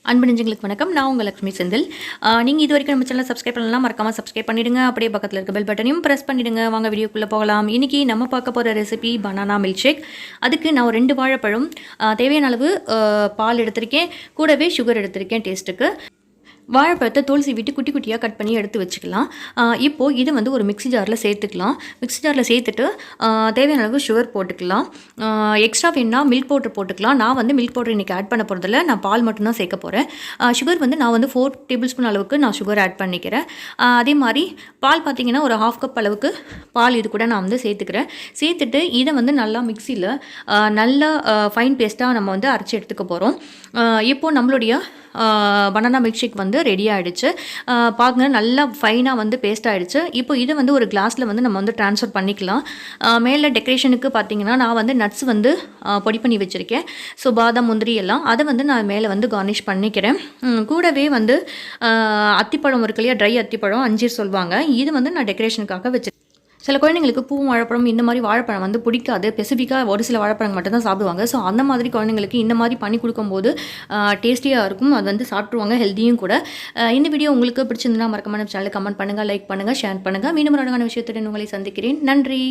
அன்பு நெஞ்சங்களுக்கு வணக்கம். நான் உங்கள் லக்ஷ்மி செந்தில். நீங்கள் இது வரைக்கும் நம்ம சேனலை சப்ஸ்கிரைப் பண்ணலாம், மறக்காமல் சப்ஸ்கிரைப் பண்ணிடுங்க. அப்படியே பக்கத்தில் இருக்க பெல் பட்டனையும் ப்ரெஸ் பண்ணிடுங்க. வாங்க வீடியோக்குள்ளே போகலாம். இன்றைக்கி நம்ம பார்க்க போகிற ரெசிபி பனானா மில்க் ஷேக். அதுக்கு நான் ஒரு 2 வாழைப்பழம், தேவையான அளவு பால் எடுத்திருக்கேன், கூடவே சுகர் எடுத்திருக்கேன் டேஸ்ட்டுக்கு. வாழைப்பழத்தை தோல் சீவிட்டு குட்டி குட்டியாக கட் பண்ணி எடுத்து வச்சுக்கலாம். இப்போது இது வந்து ஒரு மிக்ஸி ஜாரில் சேர்த்துக்கலாம். மிக்ஸி ஜாரில் சேர்த்துட்டு தேவையான அளவு சுகர் போட்டுக்கலாம். எக்ஸ்ட்ரா வேணுன்னா மில்க் பவுடர் போட்டுக்கலாம். நான் வந்து மில்க் பவுடர் இன்றைக்கி ஆட் பண்ண போகிறதில்ல, நான் பால் மட்டும்தான் சேர்க்க போகிறேன். சுகர் வந்து நான் வந்து 4 டேபிள் ஸ்பூன் அளவுக்கு நான் சுகர் ஆட் பண்ணிக்கிறேன். அதே மாதிரி பால் பார்த்திங்கன்னா ஒரு 1/2 கப் அளவுக்கு பால் இது கூட நான் வந்து சேர்த்துக்கிறேன். சேர்த்துட்டு இதை வந்து நல்லா மிக்ஸியில் நல்லா ஃபைன் பேஸ்ட்டாக நம்ம வந்து அரைச்சி எடுத்துக்க போகிறோம். இப்போது நம்மளுடைய பனானா மில்க் ஷேக் வந்து ரெடி ஆகிடுச்சு. பாருங்க, நல்லா ஃபைனாக வந்து பேஸ்ட் ஆகிடுச்சு. இப்போ இதை வந்து ஒரு கிளாஸில் வந்து நம்ம வந்து ட்ரான்ஸ்ஃபர் பண்ணிக்கலாம். மேலே டெக்கரேஷனுக்கு பார்த்தீங்கன்னா நான் வந்து நட்ஸ் வந்து பொடி பண்ணி வச்சுருக்கேன். ஸோ பாதாம், முந்திரி எல்லாம் அதை வந்து நான் மேலே வந்து கார்னிஷ் பண்ணிக்கிறேன். கூடவே வந்து அத்திப்பழம் இருக்கு இல்லையா, ட்ரை அத்திப்பழம், அஞ்சீர் சொல்லுவாங்க, இது வந்து நான் டெக்கரேஷனுக்காக வச்சு. சில குழந்தைங்களுக்கு பூ வாழைப்பழம் இந்த மாதிரி வாழைப்பழம் வந்து பிடிக்காது. ஸ்பெசிஃபிக்காக ஒரு சில வாழைப்பழம் மட்டும் தான் சாப்பிடுவாங்க. ஸோ அந்த மாதிரி குழந்தைங்களுக்கு இந்த மாதிரி பண்ணி கொடுக்கும்போது டேஸ்டியாக இருக்கும். அது வந்து சாப்பிட்ருவாங்க, ஹெல்த்தியும் கூட. இந்த வீடியோ உங்களுக்கு பிடிச்சிருந்தா மறக்காம சேனலுக்கு கமெண்ட் பண்ணுங்கள், லைக் பண்ணுங்கள், ஷேர் பண்ணுங்கள். மீண்டும் ஒரு அழகான விஷயத்துடன் உங்களை சந்திக்கிறேன். நன்றி.